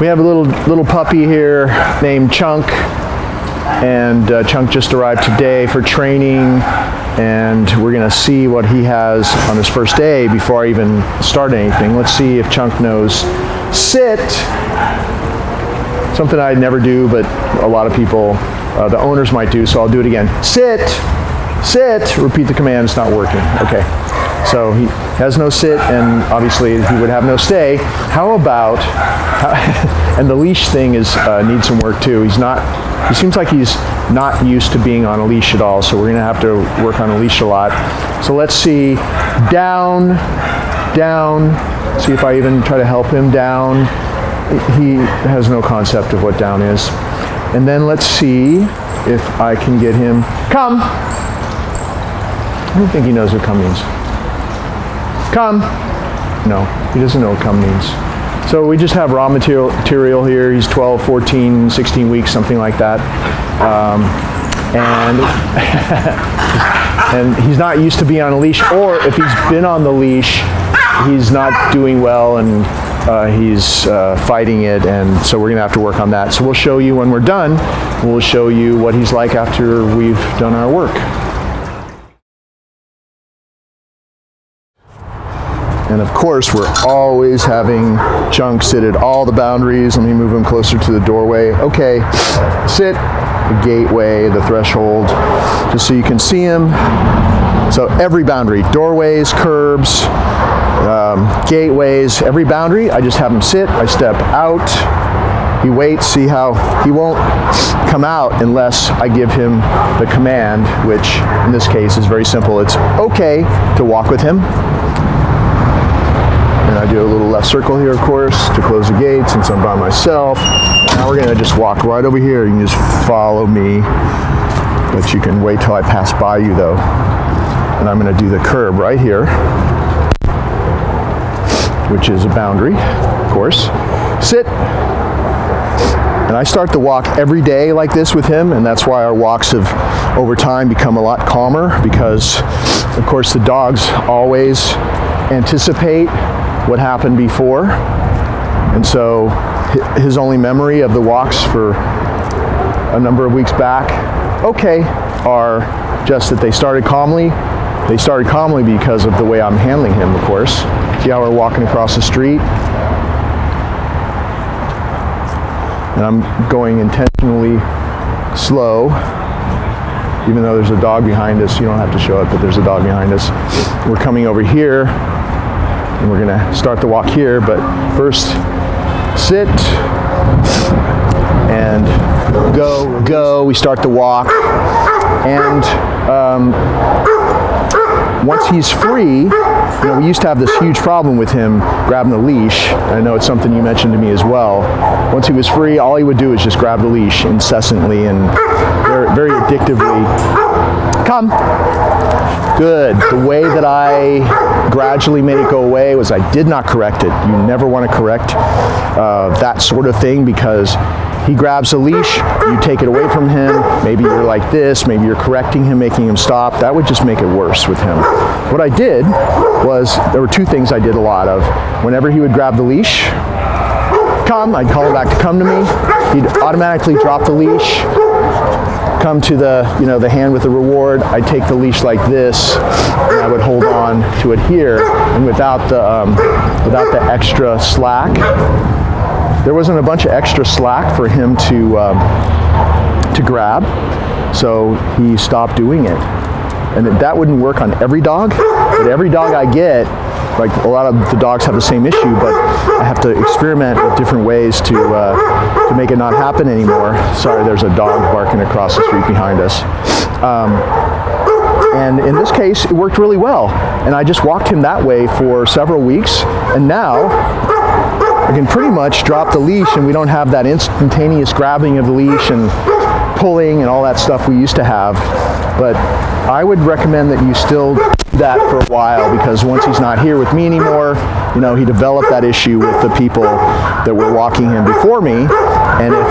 We have a little puppy here named Chunk, and Chunk just arrived today for training, and we're going to see what he has on his first day before I even start anything. Let's see if Chunk knows sit. Something I never do, but a lot of people, the owners might do, so I'll do it again. Sit, sit, repeat the command, it's not working. Okay, so he has no sit, and obviously he would have no stay. How about, and the leash thing needs some work too. He seems like he's not used to being on a leash at all, so we're gonna have to work on a leash a lot. So let's see, down, down, see if I even try to help him down. He has no concept of what down is. And then let's see if I can get him, come. I don't think he knows what come means. Come. No, he doesn't know what come means. So we just have raw material here. He's 12, 14, 16 weeks, something like that. And he's not used to being on a leash, or if he's been on the leash, he's not doing well, and he's fighting it, and so we're going to have to work on that. So we'll show you when we're done. We'll show you what he's like after we've done our work. And of course, we're always having Chunk sit at all the boundaries. Let me move him closer to the doorway. Okay, sit, the gateway, the threshold, just so you can see him. So every boundary, doorways, curbs, gateways, every boundary, I just have him sit, I step out, he waits, see how he won't come out unless I give him the command, which in this case is very simple. It's okay to walk with him. And I do a little left circle here, of course, to close the gate since I'm by myself. Now we're gonna just walk right over here. You can just follow me, but you can wait till I pass by you though. And I'm gonna do the curb right here, which is a boundary, of course. Sit. And I start the walk every day like this with him, and that's why our walks have, over time, become a lot calmer, because, of course, the dogs always anticipate what happened before. And so his only memory of the walks for a number of weeks back, okay, are just that they started calmly. They started calmly because of the way I'm handling him, of course. See how we're walking across the street? And I'm going intentionally slow, even though there's a dog behind us. You don't have to show it, but there's a dog behind us. We're coming over here, and we're gonna start the walk here, but first, sit, and go. We start the walk, and once he's free, we used to have this huge problem with him grabbing the leash. I know it's something you mentioned to me as well. Once he was free, all he would do is just grab the leash incessantly and very addictively. Come. Good. The way that I gradually made it go away was I did not correct it. You never want to correct that sort of thing, because he grabs a leash, you take it away from him, maybe you're like this, maybe you're correcting him, making him stop. That would just make it worse with him. What I did was, there were two things I did a lot of. Whenever he would grab the leash, come, I'd call him back to come to me. He'd automatically drop the leash, come to the hand with the reward. I'd take the leash like this, and I would hold on to it here, and without the extra slack. There wasn't a bunch of extra slack for him to grab, so he stopped doing it. And that wouldn't work on every dog, but every dog I get, like a lot of the dogs have the same issue, but I have to experiment with different ways to make it not happen anymore. Sorry, there's a dog barking across the street behind us. And in this case, it worked really well. And I just walked him that way for several weeks, and now I can pretty much drop the leash, and we don't have that instantaneous grabbing of the leash and pulling and all that stuff we used to have. But I would recommend that you still do that for a while, because once he's not here with me anymore, he developed that issue with the people that were walking him before me. And if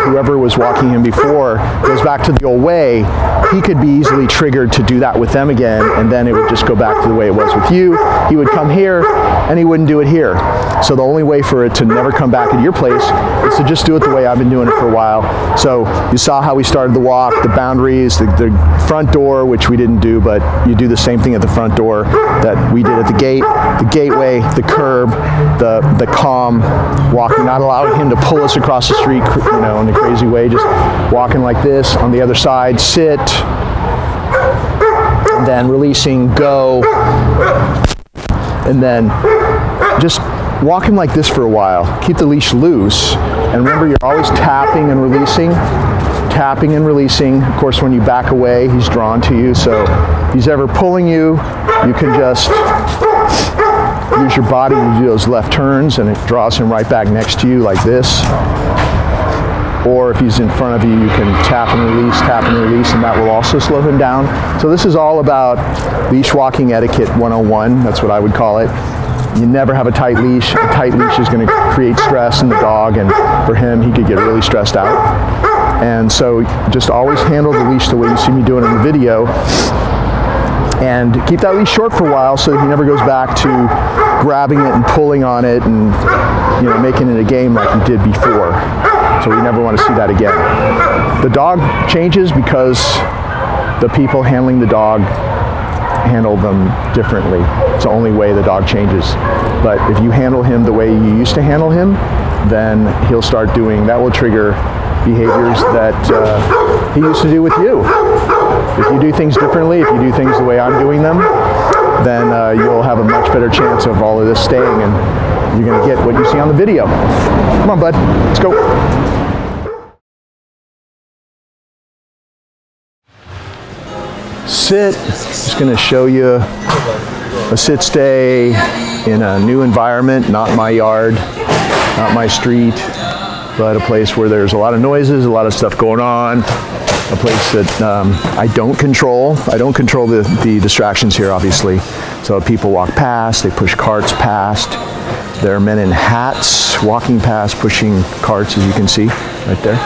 whoever was walking him before goes back to the old way, he could be easily triggered to do that with them again, and then it would just go back to the way it was with you. He would come here, and he wouldn't do it here. So the only way for it to never come back at your place is to just do it the way I've been doing it for a while. So you saw how we started the walk, the boundaries, the front door, which we didn't do, but you do the same thing at the front door that we did at the gate, the gateway, the curb, the calm walking, not allowing him to pull us across the street, you know, in a crazy way, just walking like this. On the other side, sit, and then releasing, go, and then just walk him like this for a while. Keep the leash loose, and remember, you're always tapping and releasing, tapping and releasing. Of course, when you back away, he's drawn to you, so if he's ever pulling you, you can just use your body to do those left turns, and it draws him right back next to you like this. Or if he's in front of you, you can tap and release, and that will also slow him down. So this is all about leash walking etiquette 101. That's what I would call it. You never have a tight leash. A tight leash is going to create stress in the dog, and for him, he could get really stressed out. And so just always handle the leash the way you see me doing in the video, and keep that leash short for a while so that he never goes back to grabbing it and pulling on it and, you know, making it a game like he did before. So we never want to see that again. The dog changes because the people handling the dog handle them differently. It's the only way the dog changes. But if you handle him the way you used to handle him, then he'll start doing, that will trigger behaviors that he used to do with you. If you do things differently, if you do things the way I'm doing them, then you'll have a much better chance of all of this staying, and you're going to get what you see on the video. Come on, bud. Let's go. Sit. Just going to show you a sit stay in a new environment, not my yard, not my street, but a place where there's a lot of noises, a lot of stuff going on, a place that I don't control. I don't control the distractions here, obviously. So people walk past, they push carts past. There are men in hats walking past, pushing carts, as you can see right there.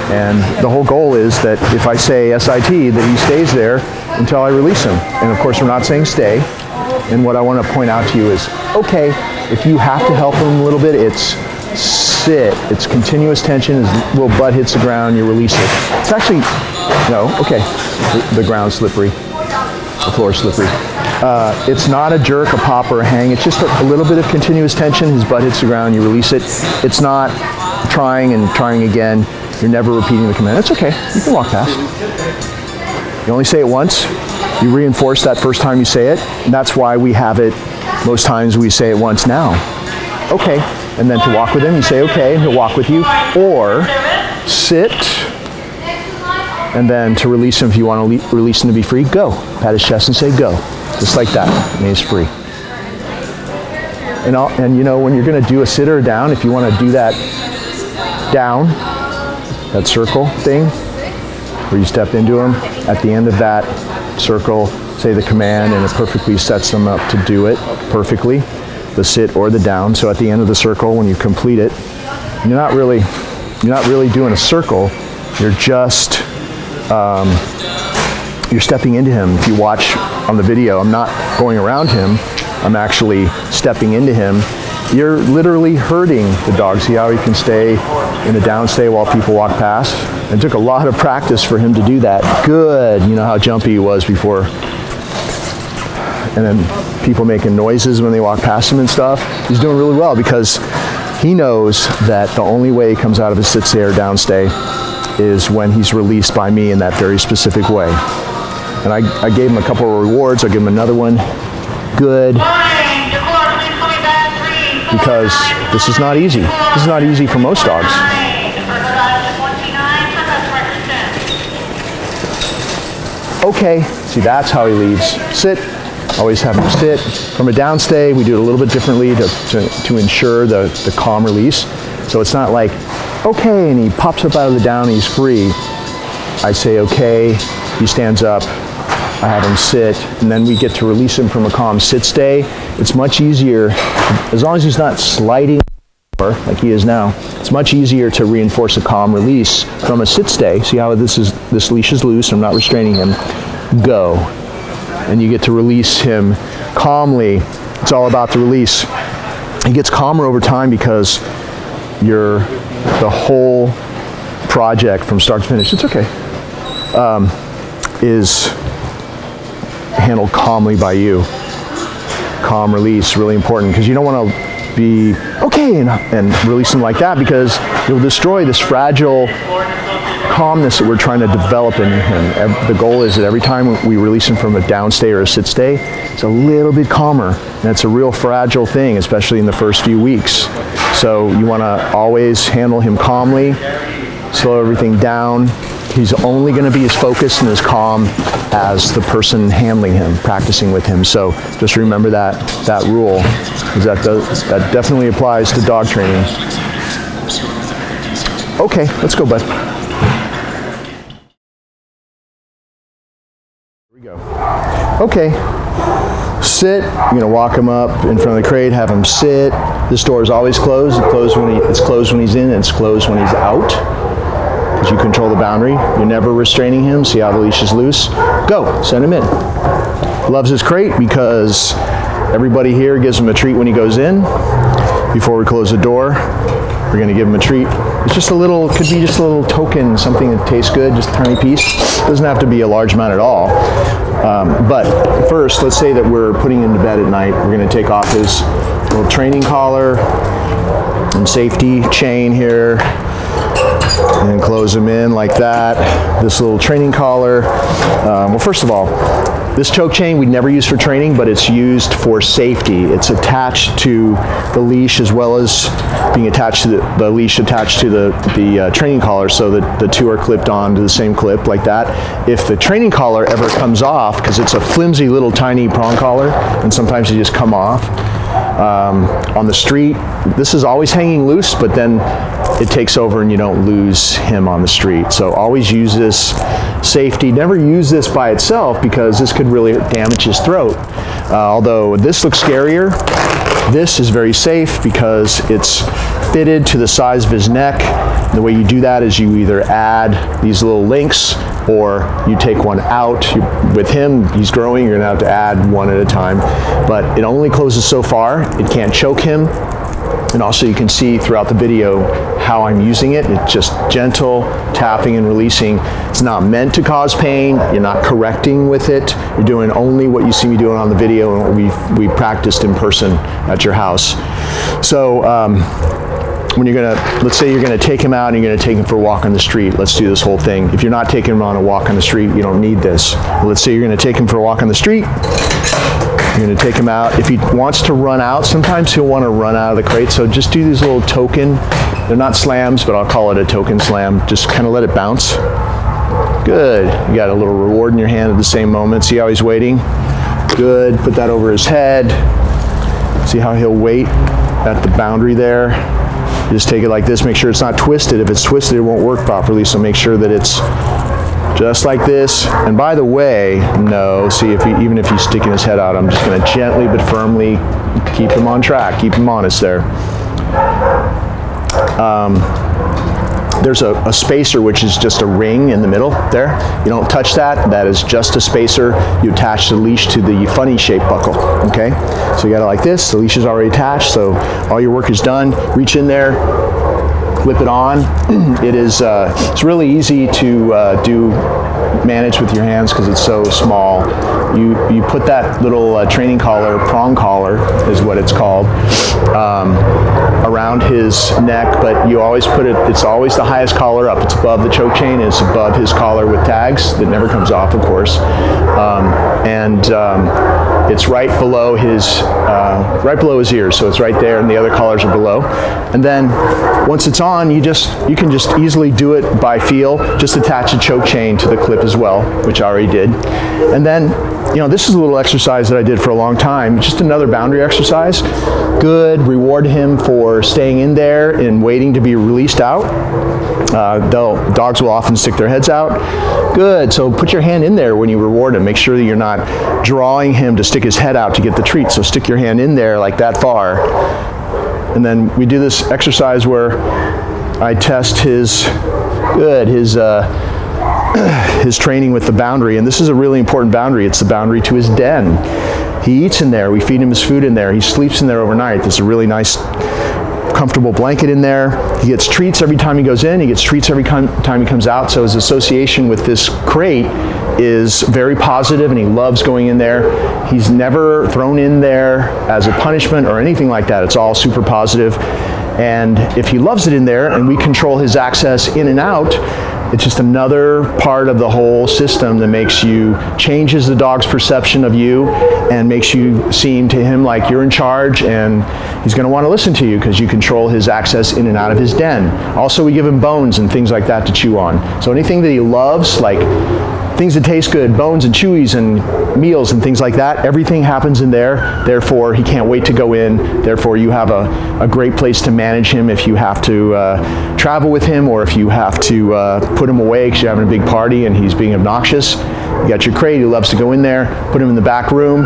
And the whole goal is that if I say SIT, that he stays there until I release him. And of course, we're not saying stay. And what I want to point out to you is, okay, if you have to help him a little bit, it's sit. It's continuous tension. His little butt hits the ground, you release it. It's actually, no, okay, the ground's slippery, the floor's slippery. It's not a jerk, a pop, or a hang. It's just a little bit of continuous tension. His butt hits the ground, you release it. It's not trying and trying again. You're never repeating the command. It's okay, you can walk past. You only say it once. You reinforce that first time you say it. And that's why we have it, most times we say it once now. Okay, and then to walk with him, you say okay, and he'll walk with you. Or sit, and then to release him, if you want to release him to be free, go. Pat his chest and say go. Just like that, and he's free. And you know, when you're going to do a sit or a down, if you want to do that down, that circle thing, where you step into him, at the end of that circle, say the command, and it perfectly sets them up to do it perfectly, the sit or the down. So at the end of the circle, when you complete it, you're not really doing a circle. You're just you're stepping into him. If you watch on the video, I'm not going around him. I'm actually stepping into him. You're literally hurting the dog. See how he can stay in a down stay while people walk past? It took a lot of practice for him to do that. Good. You know how jumpy he was before. And then people making noises when they walk past him and stuff. He's doing really well because he knows that the only way he comes out of a sit stay or down stay is when he's released by me in that very specific way. And I gave him a couple of rewards. I'll give him another one. Good. Because this is not easy. This is not easy for most dogs. Okay, see, that's how he leads. Sit, always have him sit. From a down stay, we do it a little bit differently to ensure the calm release. So it's not like, okay, and he pops up out of the down and he's free. I say, okay, he stands up, I have him sit, and then we get to release him from a calm sit stay. It's much easier, as long as he's not sliding like he is now, it's much easier to reinforce a calm release from a sit stay. See how this leash is loose, I'm not restraining him. Go. And you get to release him calmly. It's all about the release. He gets calmer over time because the whole project from start to finish, it's okay, is handled calmly by you. Calm release, really important, because you don't want to be okay and release him like that, because you'll destroy this fragile calmness that we're trying to develop in him. The goal is that every time we release him from a down stay or a sit stay, it's a little bit calmer. And it's a real fragile thing, especially in the first few weeks. So you want to always handle him calmly, slow everything down. He's only going to be as focused and as calm as the person handling him, practicing with him. So just remember that rule, because that definitely applies to dog training. Okay, let's go, bud. Here we go. Okay, sit. You're going to walk him up in front of the crate, have him sit. This door is always closed. It's closed when he's in, and it's closed when he's out. Because you control the boundary. You're never restraining him. See how the leash is loose? Go, send him in. Loves his crate because everybody here gives him a treat when he goes in. Before we close the door, we're going to give him a treat. It's just could be just a little token, something that tastes good, just a tiny piece. It doesn't have to be a large amount at all. But first, let's say that we're putting him to bed at night. We're going to take off his little training collar and safety chain here, and then close him in like that. This little training collar. Well, first of all, this choke chain we never use for training, but it's used for safety. It's attached to the leash as well as being attached to the leash attached to the training collar, so that the two are clipped on to the same clip like that. If the training collar ever comes off, because it's a flimsy little tiny prong collar, and sometimes they just come off, on the street, this is always hanging loose, but then it takes over and you don't lose him on the street. So always use this safety. Never use this by itself, because this could really damage his throat. Although this looks scarier, this is very safe because it's fitted to the size of his neck. The way you do that is you either add these little links or you take one out. With him, he's growing, you're gonna have to add one at a time. But it only closes so far. It can't choke him. And also you can see throughout the video how I'm using it. It's just gentle tapping and releasing. It's not meant to cause pain. You're not correcting with it. You're doing only what you see me doing on the video and what we practiced in person at your house. So when let's say you're gonna take him out and you're gonna take him for a walk on the street. Let's do this whole thing. If you're not taking him on a walk on the street, you don't need this. Let's say you're gonna take him for a walk on the street. You're going to take him out. If he wants to run out, sometimes he'll want to run out of the crate, so just do these little token, they're not slams, but I'll call it a token slam. Just kind of let it bounce. Good. You got a little reward in your hand at the same moment. See how he's waiting? Good. Put that over his head. See how he'll wait at the boundary there? Just take it like this. Make sure it's not twisted. If it's twisted, it won't work properly, so make sure that it's just like this. And by the way, no, see, even if he's sticking his head out, I'm just going to gently but firmly keep him on track, keep him honest there. There's a spacer, which is just a ring in the middle there. You don't touch that. That is just a spacer. You attach the leash to the funny shape buckle, okay? So you got it like this. The leash is already attached, so all your work is done. Reach in there, clip it on. It's really easy to manage with your hands because it's so small. You put that little training collar, prong collar is what it's called, around his neck, but you always put it's always the highest collar up. It's above the choke chain, and it's above his collar with tags that never comes off, of course. It's right below his ears, so it's right there, and the other collars are below. And then once it's on, you can just easily do it by feel. Just attach a choke chain to the clip as well, which I already did. And then, this is a little exercise that I did for a long time. Just another boundary exercise. Good. Reward him for staying in there and waiting to be released out. Dogs will often stick their heads out. Good. So put your hand in there when you reward him. Make sure that you're not drawing him to stick his head out to get the treat. So stick your hand in there like that far. And then we do this exercise where I test his training with the boundary. And this is a really important boundary. It's the boundary to his den. He eats in there. We feed him his food in there. He sleeps in there overnight. There's a really nice, comfortable blanket in there. He gets treats every time he goes in. He gets treats every time he comes out. So his association with this crate is very positive, and he loves going in there. He's never thrown in there as a punishment or anything like that. It's all super positive. And if he loves it in there and we control his access in and out, it's just another part of the whole system that changes the dog's perception of you and makes you seem to him like you're in charge, and he's going to want to listen to you because you control his access in and out of his den. Also, we give him bones and things like that to chew on. So anything that he loves, like things that taste good, bones and chewies and meals and things like that, everything happens in there. Therefore, he can't wait to go in. Therefore, you have a great place to manage him if you have to travel with him, or if you have to put him away because you're having a big party and he's being obnoxious. You got your crate. He loves to go in there. Put him in the back room.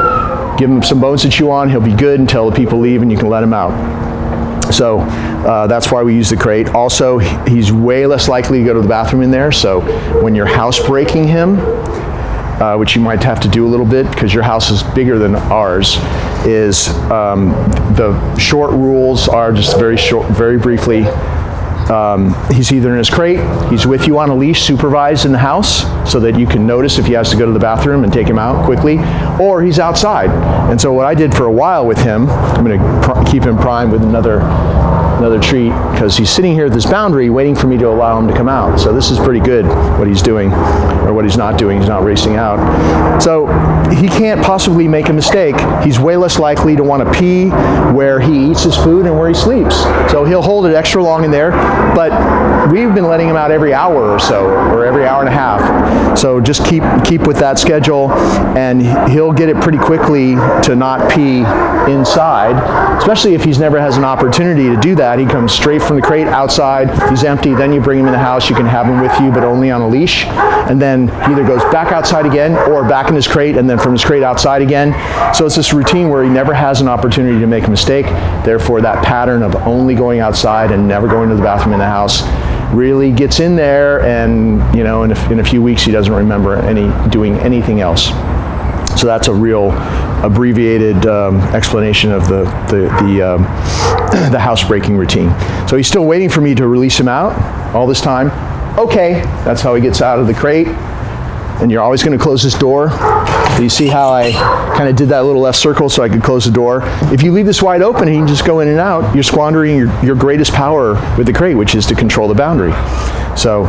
Give him some bones to chew on. He'll be good until the people leave and you can let him out. So that's why we use the crate. Also, he's way less likely to go to the bathroom in there. So when you're housebreaking him, which you might have to do a little bit because your house is bigger than ours, is the short rules are just very briefly. He's either in his crate, he's with you on a leash, supervised in the house, so that you can notice if he has to go to the bathroom and take him out quickly, or he's outside. And so what I did for a while with him, I'm going to keep him primed with another treat, because he's sitting here at this boundary waiting for me to allow him to come out. So this is pretty good, what he's doing, or what he's not doing. He's not racing out. So he can't possibly make a mistake. He's way less likely to want to pee where he eats his food and where he sleeps. So he'll hold it extra long in there, but we've been letting him out every hour or so, or every hour and a half. So just keep with that schedule, and he'll get it pretty quickly to not pee inside, especially if he's never has an opportunity to do that. He comes straight from the crate outside, he's empty, then you bring him in the house, you can have him with you, but only on a leash, and then he either goes back outside again, or back in his crate, and then from his crate outside again. So it's this routine where he never has an opportunity to make a mistake. Therefore, that pattern of only going outside and never going to the bathroom in the house really gets in there, and in a few weeks he doesn't remember doing anything else. So that's a real abbreviated explanation of the housebreaking routine. So he's still waiting for me to release him out all this time. Okay, that's how he gets out of the crate. And you're always going to close this door. So you see how I kind of did that little left circle so I could close the door. If you leave this wide open and he can just go in and out, you're squandering your greatest power with the crate, which is to control the boundary. So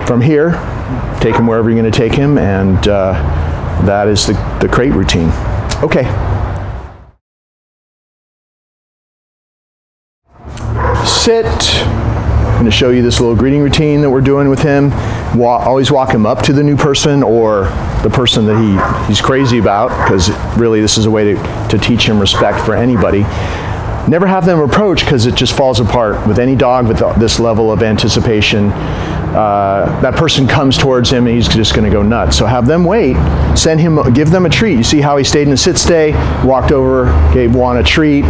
from here, take him wherever you're going to take him, and that is the crate routine. Okay. Sit. I'm going to show you this little greeting routine that we're doing with him. Always walk him up to the new person or the person that he's crazy about, because really this is a way to teach him respect for anybody. Never have them approach, because it just falls apart. With any dog with this level of anticipation, that person comes towards him and he's just going to go nuts. So have them wait, give them a treat. You see how he stayed in the sit stay, walked over, gave Juan a treat,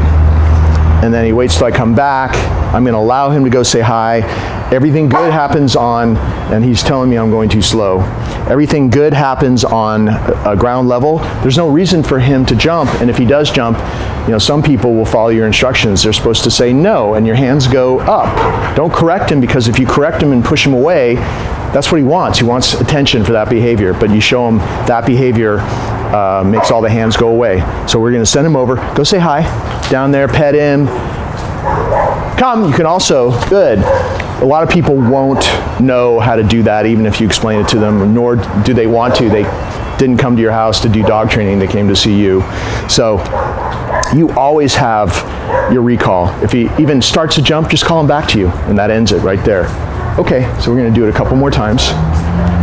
and then he waits till I come back. I'm going to allow him to go say hi. Everything good happens and he's telling me I'm going too slow. Everything good happens on a ground level. There's no reason for him to jump, and if he does jump, some people will follow your instructions. They're supposed to say no, and your hands go up. Don't correct him, because if you correct him and push him away, that's what he wants. He wants attention for that behavior, but you show him that behavior makes all the hands go away. So we're going to send him over. Go say hi. Down there, pet him. Come. You can also, good. A lot of people won't know how to do that, even if you explain it to them, nor do they want to. They didn't come to your house to do dog training. They came to see you. So you always have your recall. If he even starts to jump, just call him back to you, and that ends it right there. Okay, so we're going to do it a couple more times.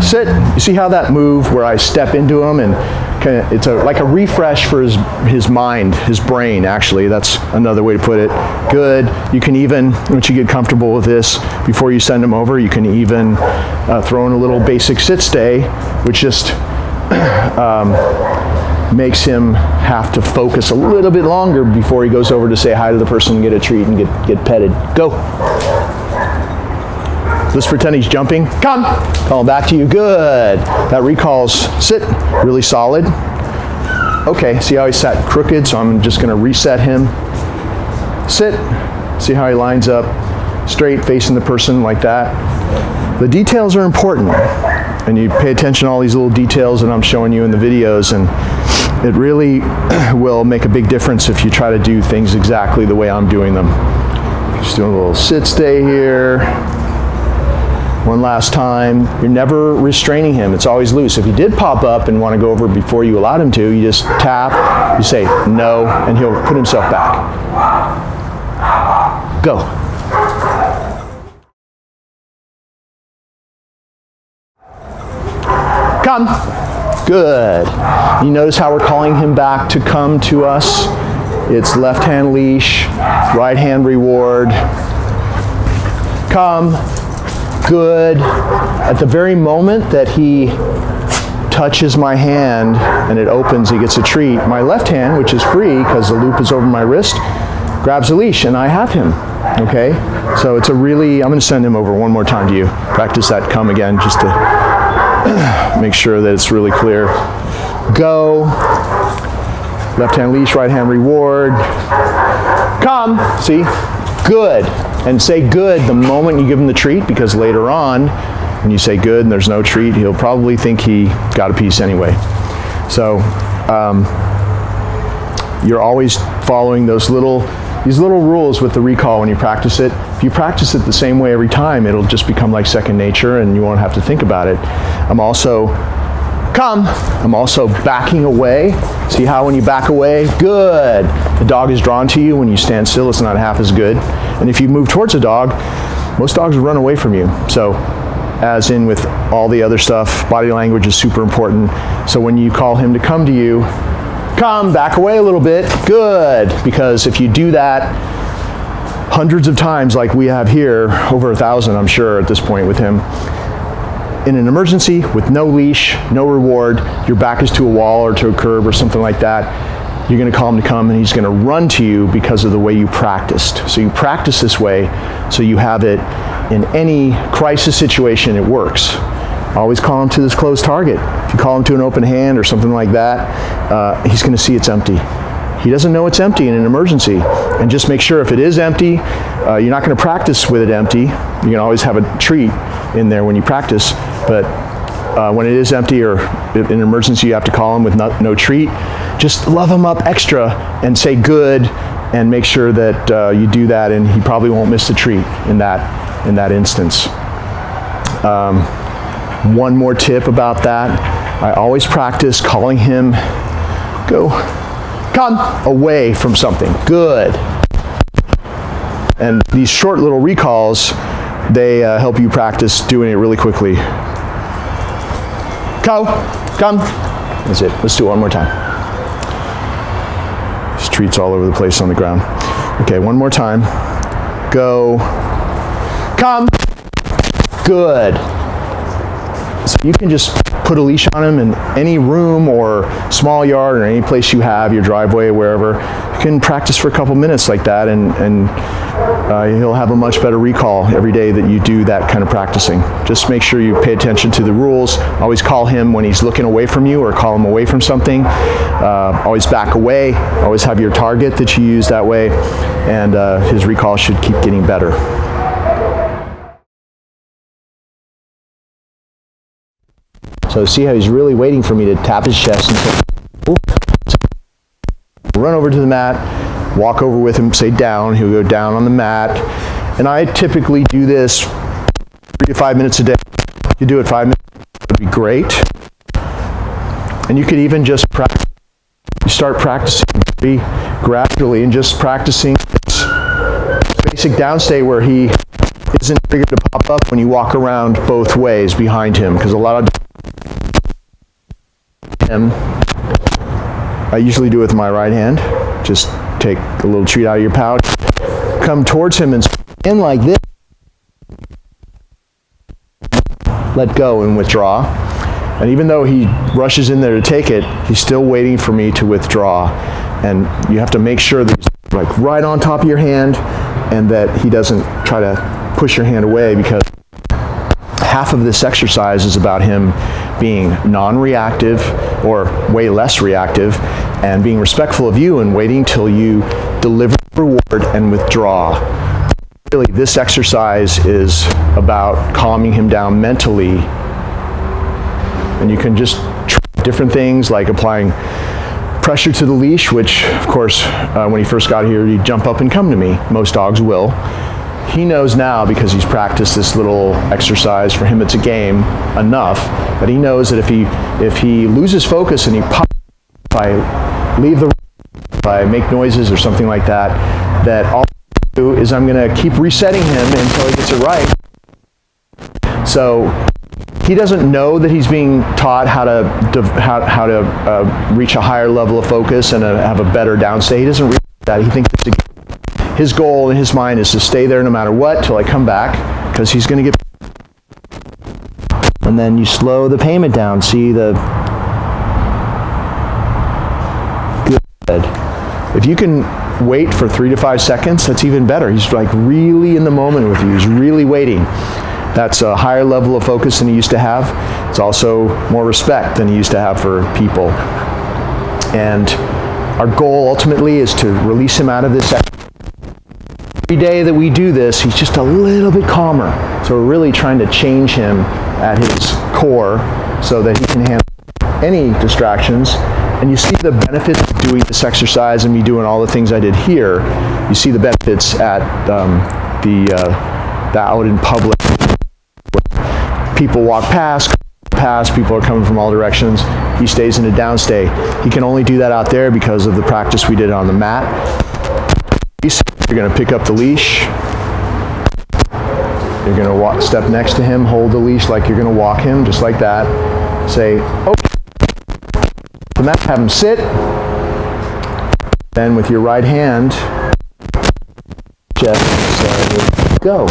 Sit. You see how that move where I step into him, and it's like a refresh for his mind, his brain, actually. That's another way to put it. Good. You can even, once you get comfortable with this, before you send him over, you can even throw in a little basic sit stay, which just makes him have to focus a little bit longer before he goes over to say hi to the person and get a treat and get petted. Go. Let's pretend he's jumping. Come. Call him back to you. Good. That recalls sit. Really solid. Okay, see how he sat crooked, so I'm just going to reset him. Sit. See how he lines up straight, facing the person like that. The details are important, and you pay attention to all these little details that I'm showing you in the videos, and it really will make a big difference if you try to do things exactly the way I'm doing them. Just doing a little sit stay here. One last time. You're never restraining him. It's always loose. If he did pop up and want to go over before you allowed him to, you just tap, you say no, and he'll put himself back. Go. Come. Good. You notice how we're calling him back to come to us? It's left hand leash, right hand reward. Come. Good. At the very moment that he touches my hand and it opens, he gets a treat. My left hand, which is free because the loop is over my wrist, grabs the leash and I have him. Okay? So it's a really, I'm going to send him over one more time to you. Practice that come again just to make sure that it's really clear. Go. Left hand leash, right hand reward. Come. See? Good. And say good the moment you give him the treat, because later on, when you say good and there's no treat, he'll probably think he got a piece anyway. So you're always following these little rules with the recall when you practice it. If you practice it the same way every time, it'll just become like second nature and you won't have to think about it. I'm also backing away. See how when you back away? Good. The dog is drawn to you. When you stand still, it's not half as good. And if you move towards a dog, most dogs will run away from you. So as in with all the other stuff, body language is super important. So when you call him to come to you, come, back away a little bit. Good. Because if you do that hundreds of times like we have here, over 1,000 I'm sure at this point with him, in an emergency with no leash, no reward, your back is to a wall or to a curb or something like that, you're going to call him to come and he's going to run to you because of the way you practiced. So you practice this way so you have it in any crisis situation, it works. Always call him to this closed target. If you call him to an open hand or something like that, he's going to see it's empty. He doesn't know it's empty in an emergency. And just make sure if it is empty, you're not going to practice with it empty. You can always have a treat in there when you practice, but when it is empty or in an emergency you have to call him with no treat, just love him up extra and say good and make sure that you do that, and he probably won't miss the treat in that instance. One more tip about that, I always practice calling him, come away from something. Good. And these short little recalls, they help you practice doing it really quickly. Go, come. That's it. Let's do it one more time. There's treats all over the place on the ground. Okay, one more time. Go, come. Good. So you can just put a leash on him in any room or small yard or any place you have, your driveway or wherever. You can practice for a couple minutes like that, and he'll have a much better recall every day that you do that kind of practicing. Just make sure you pay attention to the rules. Always call him when he's looking away from you or call him away from something. Always back away. Always have your target that you use that way, and his recall should keep getting better. So see how he's really waiting for me to tap his chest and say, run over to the mat, walk over with him, say down, he'll go down on the mat. And I typically do this 3 to 5 minutes a day. If you do it 5 minutes, it would be great. And you could even just practice. You start practicing very gradually and just practicing this basic downstay where he isn't triggered to pop up when you walk around both ways behind him, because a lot of him, I usually do it with my right hand. Just take a little treat out of your pouch, come towards him and in like this, let go and withdraw. And even though he rushes in there to take it, he's still waiting for me to withdraw. And you have to make sure that he's like right on top of your hand and that he doesn't try to push your hand away, because half of this exercise is about him being non-reactive or way less reactive and being respectful of you and waiting till you deliver the reward and withdraw. Really, this exercise is about calming him down mentally. And you can just try different things like applying pressure to the leash, which of course when he first got here he'd jump up and come to me. Most dogs will. He knows now, because he's practiced this little exercise, for him it's a game enough, that he knows that if he loses focus and he pops, if I leave the room, if I make noises or something like that, that all I do is I'm going to keep resetting him until he gets it right. So he doesn't know that he's being taught how to reach a higher level of focus and have a better downstay. He doesn't realize that. He thinks it's a game. His goal in his mind is to stay there no matter what till I come back, because he's going to get. And then you slow the payment down. See the. Good. If you can wait for 3 to 5 seconds, that's even better. He's like really in the moment with you. He's really waiting. That's a higher level of focus than he used to have. It's also more respect than he used to have for people. And our goal ultimately is to release him out of this. Every day that we do this, he's just a little bit calmer. So we're really trying to change him at his core so that he can handle any distractions. And you see the benefits of doing this exercise and me doing all the things I did here. You see the benefits at the out in public. People walk past, people are coming from all directions. He stays in a downstay. He can only do that out there because of the practice we did on the mat. You're going to pick up the leash. You're going to step next to him, hold the leash like you're going to walk him, just like that. Say, okay. The mat, have him sit. Then with your right hand, just say, go.